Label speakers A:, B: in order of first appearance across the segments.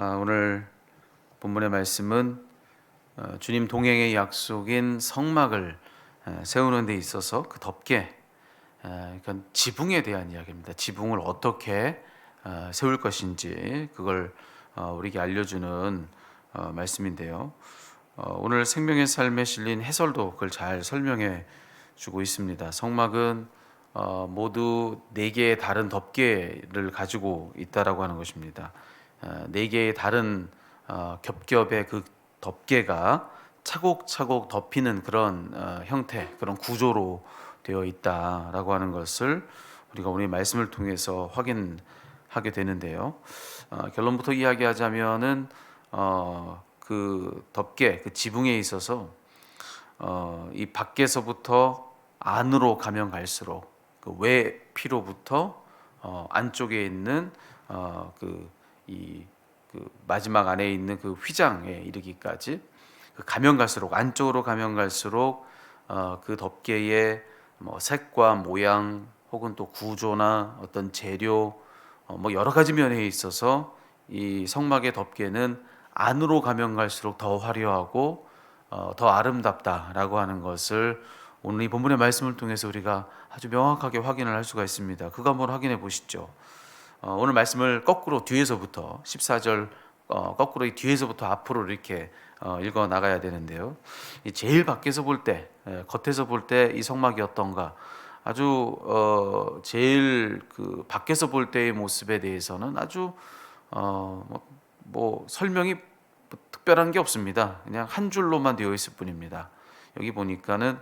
A: 오늘 본문의 말씀은 주님 동행의 약속인 성막을 세우는 데 있어서 그 덮개, 그러니까 지붕에 대한 이야기입니다. 지붕을 어떻게 세울 것인지 그걸 우리에게 알려주는 말씀인데요. 오늘 생명의 삶에 실린 해설도 그걸 잘 설명해 주고 있습니다. 성막은 모두 4개의 다른 덮개를 가지고 있다라고 하는 것입니다. 4개의 다른 겹겹의 그 덮개가 차곡차곡 덮이는 그런 형태, 그런 구조로 되어 있다라고 하는 것을 우리가 오늘 말씀을 통해서 확인하게 되는데요. 결론부터 이야기하자면은 그 덮개, 그 지붕에 있어서 이 밖에서부터 안으로 가면 갈수록 그 외피로부터 안쪽에 있는 그 마지막 안에 있는 그 휘장에 이르기까지 가면 갈수록 안쪽으로 가면 갈수록 그 덮개의 뭐 색과 모양 혹은 또 구조나 어떤 재료 뭐 여러 가지 면에 있어서 이 성막의 덮개는 안으로 가면 갈수록 더 화려하고 더 아름답다라고 하는 것을 오늘 이 본문의 말씀을 통해서 우리가 아주 명확하게 확인을 할 수가 있습니다. 그거 한번 확인해 보시죠. 오늘 말씀을 거꾸로 뒤에서부터 14절 거꾸로 이 뒤에서부터 앞으로 이렇게 읽어 나가야 되는데요. 제일 밖에서 볼 때, 겉에서 볼 때 이 성막이 어떤가? 아주 제일 그 밖에서 볼 때의 모습에 대해서는 아주 뭐 설명이 특별한 게 없습니다. 그냥 한 줄로만 되어 있을 뿐입니다. 여기 보니까는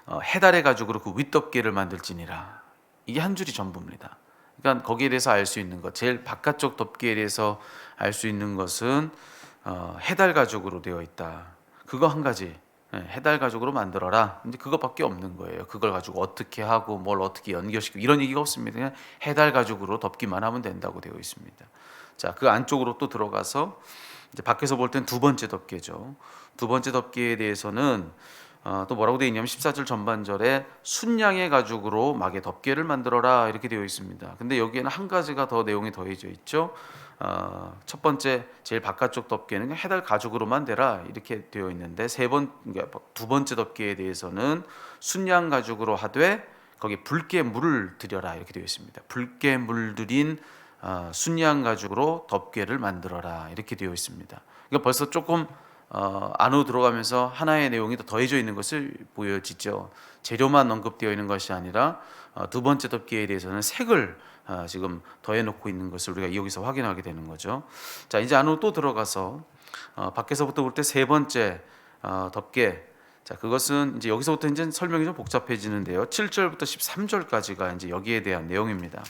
A: 해달의 가죽으로 그 윗덮개를 만들지니라. 이게 한 줄이 전부입니다. 그러니까 거기에 대해서 알 수 있는 것, 제일 바깥쪽 덮개에 대해서 알 수 있는 것은 해달 가죽으로 되어 있다. 그거 한 가지, 해달 가죽으로 만들어라. 근데 그것밖에 없는 거예요. 그걸 가지고 어떻게 하고 뭘 어떻게 연결시키고 이런 얘기가 없습니다. 그냥 해달 가죽으로 덮기만 하면 된다고 되어 있습니다. 자, 그 안쪽으로 또 들어가서 이제 밖에서 볼 땐 두 번째 덮개죠. 두 번째 덮개에 대해서는 또 뭐라고 되어 있냐면 14절 전반절에 순양의 가죽으로 막의 덮개를 만들어라 이렇게 되어 있습니다. 근데 여기에는 한 가지가 더 내용이 더해져 있죠. 첫 번째 제일 바깥쪽 덮개는 해달 가죽으로만 되라 이렇게 되어 있는데 두 번째 덮개에 대해서는 순양 가죽으로 하되 거기 붉게 물을 들여라 이렇게 되어 있습니다. 붉게 물들인 순양 가죽으로 덮개를 만들어라 이렇게 되어 있습니다. 그러니까 벌써 조금 안으로 들어가면서 하나의 내용이 더 더해져 있는 것을 보여지죠. 재료만 언급되어 있는 것이 아니라 두 번째 덮개에 대해서는 색을 지금 더해놓고 있는 것을 우리가 여기서 확인하게 되는 거죠. 자, 이제 안으로 또 들어가서 밖에서부터 볼 때 세 번째 덮개. 자, 그것은 이제 여기서부터 이제 설명이 좀 복잡해지는데요. 7절부터 13절까지가 이제 여기에 대한 내용입니다.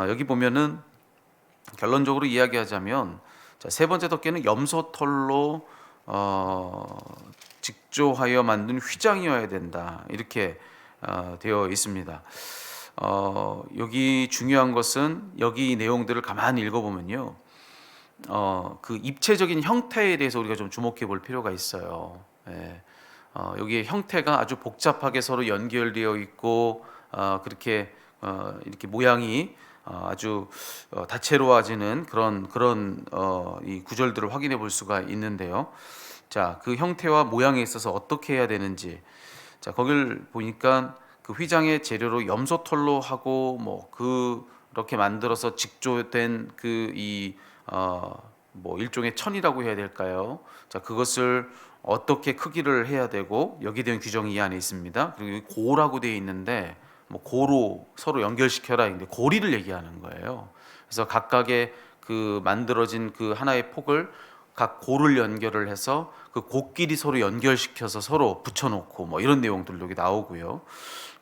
A: 여기 보면은 결론적으로 이야기하자면 자, 세 번째 덮개는 염소털로 직조하여 만든 휘장이어야 된다 이렇게 되어 있습니다. 여기 중요한 것은 여기 내용들을 가만히 읽어보면요, 그 입체적인 형태에 대해서 우리가 좀 주목해 볼 필요가 있어요. 여기에 형태가 아주 복잡하게 서로 연결되어 있고 그렇게 이렇게 모양이 아주 다채로워지는 그런 이 구절들을 확인해 볼 수가 있는데요. 자, 그 형태와 모양에 있어서 어떻게 해야 되는지, 자, 거길 보니까 그 휘장의 재료로 염소털로 하고 뭐 그렇게 만들어서 직조된 그 이 뭐 일종의 천이라고 해야 될까요? 자, 그것을 어떻게 크기를 해야 되고 여기에 대한 규정이 이 안에 있습니다. 그리고 고라고 되어 있는데 뭐 고로 서로 연결시켜라. 근데 고리를 얘기하는 거예요. 그래서 각각의 그 만들어진 그 하나의 폭을 각 고를 연결을 해서 그 고끼리 서로 연결시켜서 서로 붙여놓고 뭐 이런 내용들도 여기 나오고요.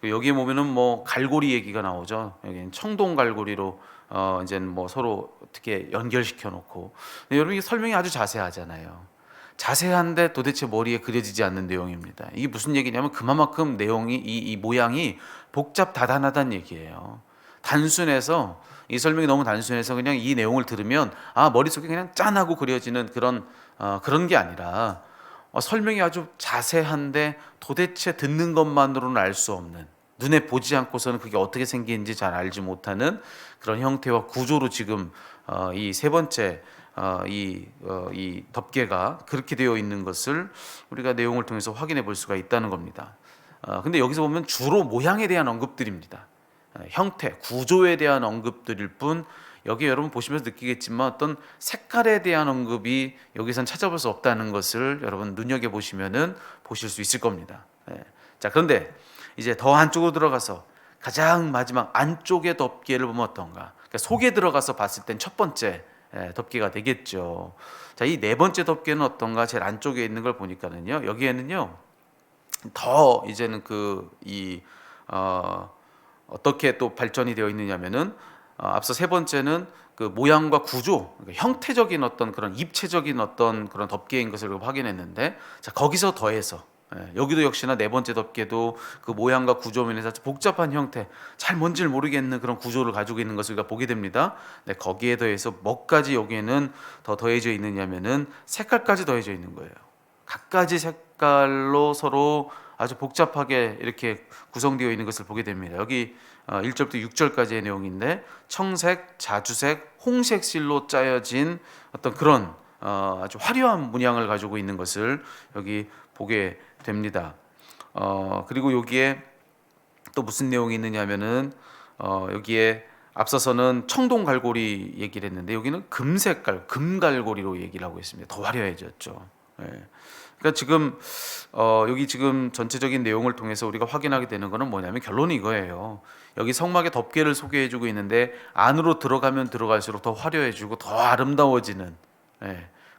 A: 여기에 보면은 뭐 갈고리 얘기가 나오죠. 여기는 청동 갈고리로 이제 뭐 서로 어떻게 연결시켜 놓고. 여러분, 이 설명이 아주 자세하잖아요. 자세한데 도대체 머리에 그려지지 않는 내용입니다. 이게 무슨 얘기냐면 그만큼 내용이 이 모양이 복잡다단하다는 얘기예요. 단순해서 이 설명이 너무 단순해서 그냥 이 내용을 들으면 머릿속에 그냥 짠하고 그려지는 그런 게 아니라 설명이 아주 자세한데 도대체 듣는 것만으로는 알 수 없는, 눈에 보지 않고서는 그게 어떻게 생기는지 잘 알지 못하는 그런 형태와 구조로 지금 이 세 번째 이 덮개가 그렇게 되어 있는 것을 우리가 내용을 통해서 확인해 볼 수가 있다는 겁니다. 근데 여기서 보면 주로 모양에 대한 언급들입니다. 형태, 구조에 대한 언급들일 뿐, 여기 여러분 보시면서 느끼겠지만 어떤 색깔에 대한 언급이 여기선 찾아볼 수 없다는 것을 여러분 눈여겨 보시면은 보실 수 있을 겁니다. 자, 그런데 이제 더 안쪽으로 들어가서 가장 마지막 안쪽의 덮개를 보면 어떤가? 그러니까 속에 들어가서 봤을 땐 첫 번째 덮개가 되겠죠. 자, 이 네 번째 덮개는 어떤가? 제일 안쪽에 있는 걸 보니까는요, 여기에는요 더 이제는 어떻게 또 발전이 되어 있느냐면은 앞서 세 번째는 그 모양과 구조, 그러니까 형태적인 어떤 그런 입체적인 어떤 그런 덮개인 것을 확인했는데, 자, 거기서 더해서 여기도 역시나 네 번째 덮개도 그 모양과 구조 면에서 복잡한 형태, 잘 뭔지를 모르겠는 그런 구조를 가지고 있는 것을 우리가 보게 됩니다. 네, 거기에 더해서 뭐까지 여기에는 더 더해져 있느냐면은 색깔까지 더해져 있는 거예요. 각가지 색깔로 서로 아주 복잡하게 이렇게 구성되어 있는 것을 보게 됩니다. 여기 1절부터 6절까지의 내용인데, 청색, 자주색, 홍색 실로 짜여진 어떤 그런 아주 화려한 문양을 가지고 있는 것을 여기 보게 됩니다. 그리고 여기에 또 무슨 내용이 있느냐면은 여기에 앞서서는 청동 갈고리 얘기를 했는데 여기는 금색깔, 금갈고리로 얘기를 하고 있습니다. 더 화려해졌죠. 그러니까 지금 여기 지금 전체적인 내용을 통해서 우리가 확인하게 되는 것은 뭐냐면, 결론이 이거예요. 여기 성막의 덮개를 소개해주고 있는데 안으로 들어가면 들어갈수록 더 화려해지고 더 아름다워지는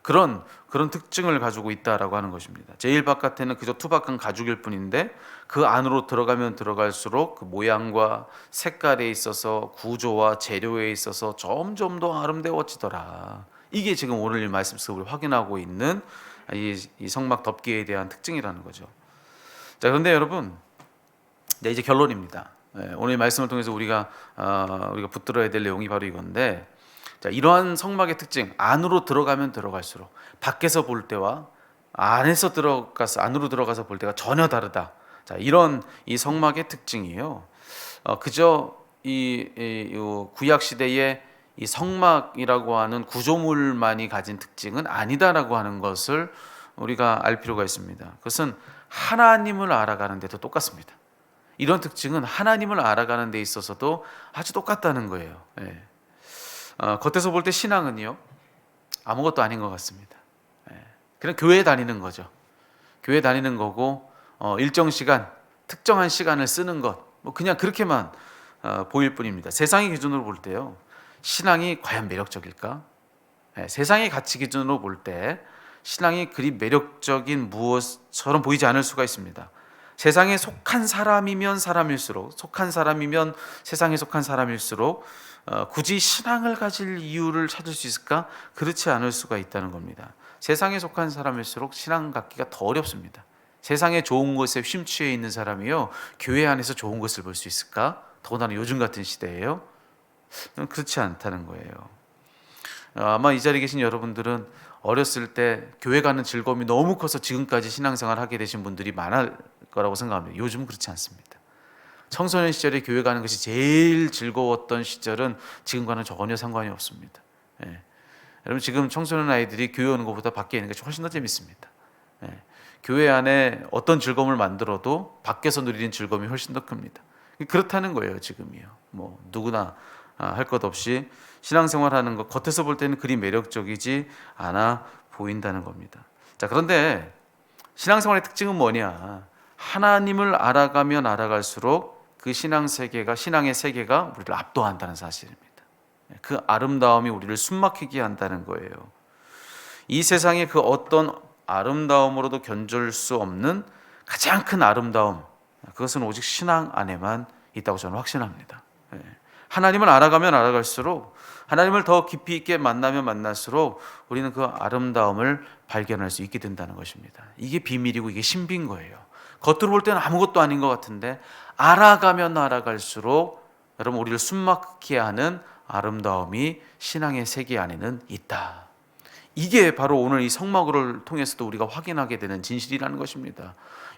A: 그런 특징을 가지고 있다라고 하는 것입니다. 제일 바깥에는 그저 투박한 가죽일 뿐인데 그 안으로 들어가면 들어갈수록 그 모양과 색깔에 있어서 구조와 재료에 있어서 점점 더 아름다워지더라. 이게 지금 오늘 이 말씀 속으로 우리 확인하고 있는 이 성막 덮개에 대한 특징이라는 거죠. 자, 그런데 여러분, 이제 결론입니다. 오늘 이 말씀을 통해서 우리가 붙들어야 될 내용이 바로 이건데, 자, 이러한 성막의 특징, 안으로 들어가면 들어갈수록 밖에서 볼 때와 안으로 들어가서 볼 때가 전혀 다르다. 자, 이런 이 성막의 특징이요. 그저 이 구약 시대의 이 성막이라고 하는 구조물만이 가진 특징은 아니다라고 하는 것을 우리가 알 필요가 있습니다. 그것은 하나님을 알아가는 데도 똑같습니다. 이런 특징은 하나님을 알아가는 데 있어서도 아주 똑같다는 거예요. 겉에서 볼 때 신앙은요, 아무것도 아닌 것 같습니다. 그냥 교회 다니는 거죠. 교회 다니는 거고 일정 시간, 특정한 시간을 쓰는 것, 뭐 그냥 그렇게만 보일 뿐입니다. 세상의 기준으로 볼 때요, 신앙이 과연 매력적일까? 세상의 가치 기준으로 볼 때 신앙이 그리 매력적인 무엇처럼 보이지 않을 수가 있습니다. 세상에 속한 사람이면 사람일수록, 세상에 속한 사람일수록 굳이 신앙을 가질 이유를 찾을 수 있을까? 그렇지 않을 수가 있다는 겁니다. 세상에 속한 사람일수록 신앙 갖기가 더 어렵습니다. 세상에 좋은 것에 심취해 있는 사람이요, 교회 안에서 좋은 것을 볼 수 있을까? 더군다나 요즘 같은 시대에요. 그렇지 않다는 거예요. 아마 이 자리에 계신 여러분들은 어렸을 때 교회 가는 즐거움이 너무 커서 지금까지 신앙생활 하게 되신 분들이 많을 거라고 생각합니다. 요즘은 그렇지 않습니다. 청소년 시절에 교회 가는 것이 제일 즐거웠던 시절은 지금과는 전혀 상관이 없습니다. 여러분, 지금 청소년 아이들이 교회 오는 것보다 밖에 있는 것이 훨씬 더 재밌습니다. 교회 안에 어떤 즐거움을 만들어도 밖에서 누리는 즐거움이 훨씬 더 큽니다. 그렇다는 거예요. 지금이요. 뭐 누구나 할 것 없이 신앙생활하는 것, 겉에서 볼 때는 그리 매력적이지 않아 보인다는 겁니다. 자, 그런데 신앙생활의 특징은 뭐냐? 하나님을 알아가면 알아갈수록 그 신앙의 세계가 우리를 압도한다는 사실입니다. 그 아름다움이 우리를 숨막히게 한다는 거예요. 이 세상의 그 어떤 아름다움으로도 견줄 수 없는 가장 큰 아름다움, 그것은 오직 신앙 안에만 있다고 저는 확신합니다. 하나님을 알아가면 알아갈수록, 하나님을 더 깊이 있게 만나면 만날수록 우리는 그 아름다움을 발견할 수 있게 된다는 것입니다. 이게 비밀이고 이게 신비인 거예요. 겉으로 볼 때는 아무것도 아닌 것 같은데 알아가면 알아갈수록 여러분, 우리를 숨막히게 하는 아름다움이 신앙의 세계 안에는 있다. 이게 바로 오늘 이 성막을 통해서도 우리가 확인하게 되는 진실이라는 것입니다.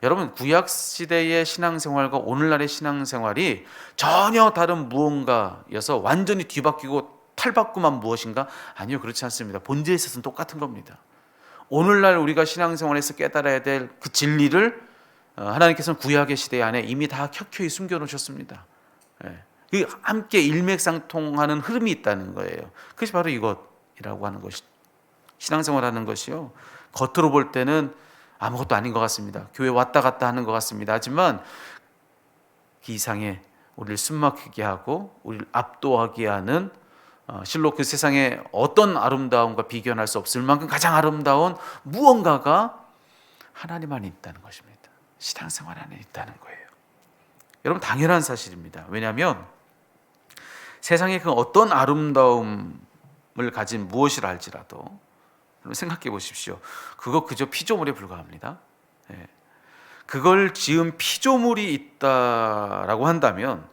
A: 여러분, 구약 시대의 신앙생활과 오늘날의 신앙생활이 전혀 다른 무언가여서 완전히 뒤바뀌고 탈바꿈한 무엇인가? 아니요, 그렇지 않습니다. 본질에 있어서는 똑같은 겁니다. 오늘날 우리가 신앙생활에서 깨달아야 될 그 진리를 하나님께서는 구약의 시대 안에 이미 다 켜켜이 숨겨놓으셨습니다. 그 함께 일맥상통하는 흐름이 있다는 거예요. 그것이 바로 이것이라고 하는 것이, 신앙생활하는 것이요, 겉으로 볼 때는 아무것도 아닌 것 같습니다. 교회 왔다 갔다 하는 것 같습니다. 하지만 그 이상의 우리를 숨막히게 하고 우리를 압도하게 하는, 실로 그 세상에 어떤 아름다움과 비교할 수 없을 만큼 가장 아름다운 무언가가 하나님 안에 있다는 것입니다. 신앙생활 안에 있다는 거예요. 여러분, 당연한 사실입니다. 왜냐하면 세상에 그 어떤 아름다움을 가진 무엇이라 할지라도 여러분 생각해 보십시오. 그거 그저 피조물에 불과합니다. 그걸 지은 피조물이 있다라고 한다면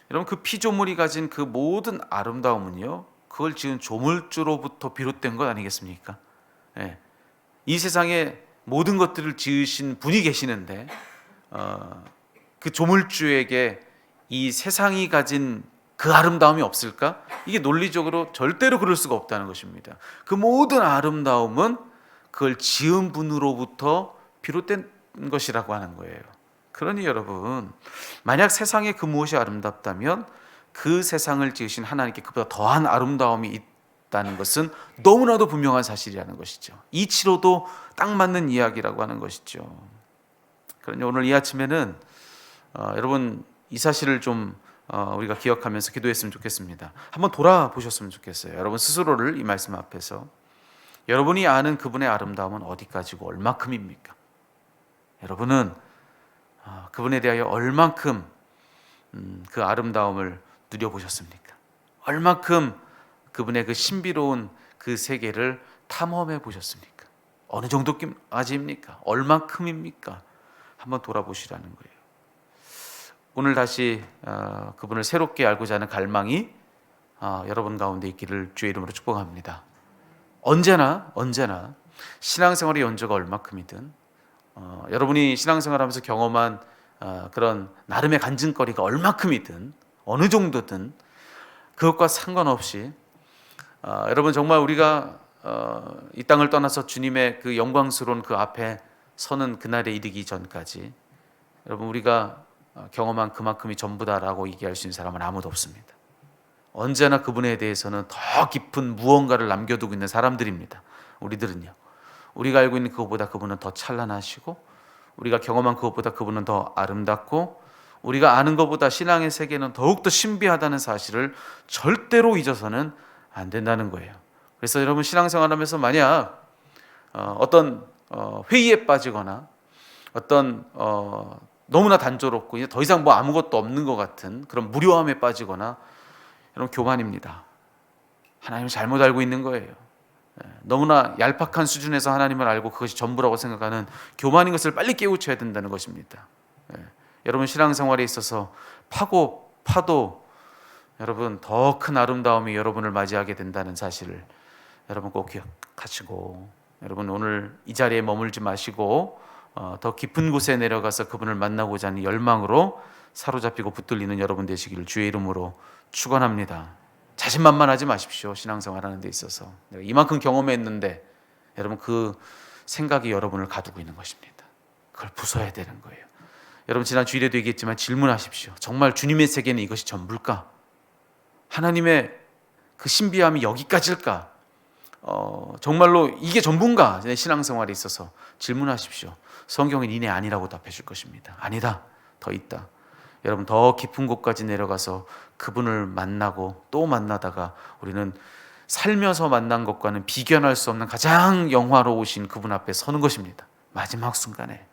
A: 여러분, 그 피조물이 가진 그 모든 아름다움은요, 그걸 지은 조물주로부터 비롯된 것 아니겠습니까? 이 세상에 모든 것들을 지으신 분이 계시는데 그 조물주에게 이 세상이 가진 그 아름다움이 없을까? 이게 논리적으로 절대로 그럴 수가 없다는 것입니다. 그 모든 아름다움은 그걸 지은 분으로부터 비롯된 것이라고 하는 거예요. 그러니 여러분, 만약 세상에 그 무엇이 아름답다면 그 세상을 지으신 하나님께 그보다 더한 아름다움이 있다는 것은 너무나도 분명한 사실이라는 것이죠. 이치로도 딱 맞는 이야기라고 하는 것이죠. 그러니 오늘 이 아침에는 여러분, 이 사실을 좀 우리가 기억하면서 기도했으면 좋겠습니다. 한번 돌아보셨으면 좋겠어요. 여러분 스스로를 이 말씀 앞에서, 여러분이 아는 그분의 아름다움은 어디까지고 얼마큼입니까? 여러분은 그분에 대하여 얼만큼 그 아름다움을 누려보셨습니까? 얼만큼 그분의 그 신비로운 그 세계를 탐험해 보셨습니까? 어느 정도까지입니까? 얼만큼입니까? 한번 돌아보시라는 거예요. 오늘 다시 그분을 새롭게 알고자 하는 갈망이 여러분 가운데 있기를 주의 이름으로 축복합니다. 언제나 신앙생활의 연조가 얼마큼이든 여러분이 신앙생활하면서 경험한 그런 나름의 간증거리가 얼마큼이든 어느 정도든 그것과 상관없이 여러분, 정말 우리가 이 땅을 떠나서 주님의 그 영광스러운 그 앞에 서는 그날에 이르기 전까지 여러분, 우리가 경험한 그만큼이 전부다라고 얘기할 수 있는 사람은 아무도 없습니다. 언제나 그분에 대해서는 더 깊은 무언가를 남겨두고 있는 사람들입니다. 우리들은요, 우리가 알고 있는 그것보다 그분은 더 찬란하시고, 우리가 경험한 그것보다 그분은 더 아름답고, 우리가 아는 것보다 신앙의 세계는 더욱더 신비하다는 사실을 절대로 잊어서는 안 된다는 거예요. 그래서 여러분, 신앙생활하면서 만약 어떤 회의에 빠지거나 어떤 너무나 단조롭고 이제 더 이상 뭐 아무것도 없는 것 같은 그런 무료함에 빠지거나, 여러분, 교만입니다. 하나님을 잘못 알고 있는 거예요. 너무나 얄팍한 수준에서 하나님을 알고 그것이 전부라고 생각하는 교만인 것을 빨리 깨우쳐야 된다는 것입니다. 여러분, 신앙생활에 있어서 파도 여러분, 더 큰 아름다움이 여러분을 맞이하게 된다는 사실을 여러분 꼭 기억하시고, 여러분 오늘 이 자리에 머물지 마시고 더 깊은 곳에 내려가서 그분을 만나고자 하는 열망으로 사로잡히고 붙들리는 여러분 되시기를 주의 이름으로 축원합니다. 자신만만하지 마십시오. 신앙생활 하는 데 있어서 내가 이만큼 경험했는데, 여러분 그 생각이 여러분을 가두고 있는 것입니다. 그걸 부숴야 되는 거예요. 여러분, 지난 주일에도 얘기했지만 질문하십시오. 정말 주님의 세계는 이것이 전부일까? 하나님의 그 신비함이 여기까지일까? 정말로 이게 전부인가? 내 신앙생활에 있어서 질문하십시오. 성경은 이내 아니라고 답해 줄 것입니다. 아니다, 더 있다. 여러분, 더 깊은 곳까지 내려가서 그분을 만나고 또 만나다가 우리는 살면서 만난 것과는 비견할 수 없는 가장 영화로우신 그분 앞에 서는 것입니다. 마지막 순간에.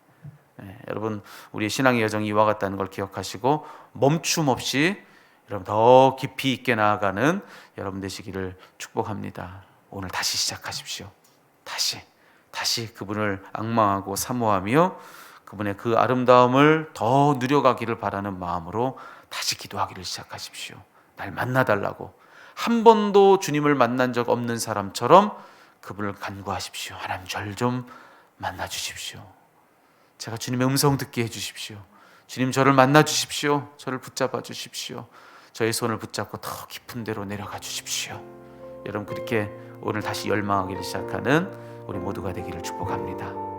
A: 여러분, 우리의 신앙의 여정이 이와 같다는 걸 기억하시고 멈춤 없이 여러분 더 깊이 있게 나아가는 여러분 되시기를 축복합니다. 오늘 다시 시작하십시오. 다시 그분을 앙망하고 사모하며 그분의 그 아름다움을 더 누려가기를 바라는 마음으로 다시 기도하기를 시작하십시오. 날 만나달라고, 한 번도 주님을 만난 적 없는 사람처럼 그분을 간구하십시오. 하나님, 절 좀 만나주십시오. 제가 주님의 음성 듣게 해주십시오. 주님 저를 만나 주십시오. 저를 붙잡아 주십시오. 저의 손을 붙잡고 더 깊은 데로 내려가 주십시오. 여러분 그렇게 오늘 다시 열망하기를 시작하는 우리 모두가 되기를 축복합니다.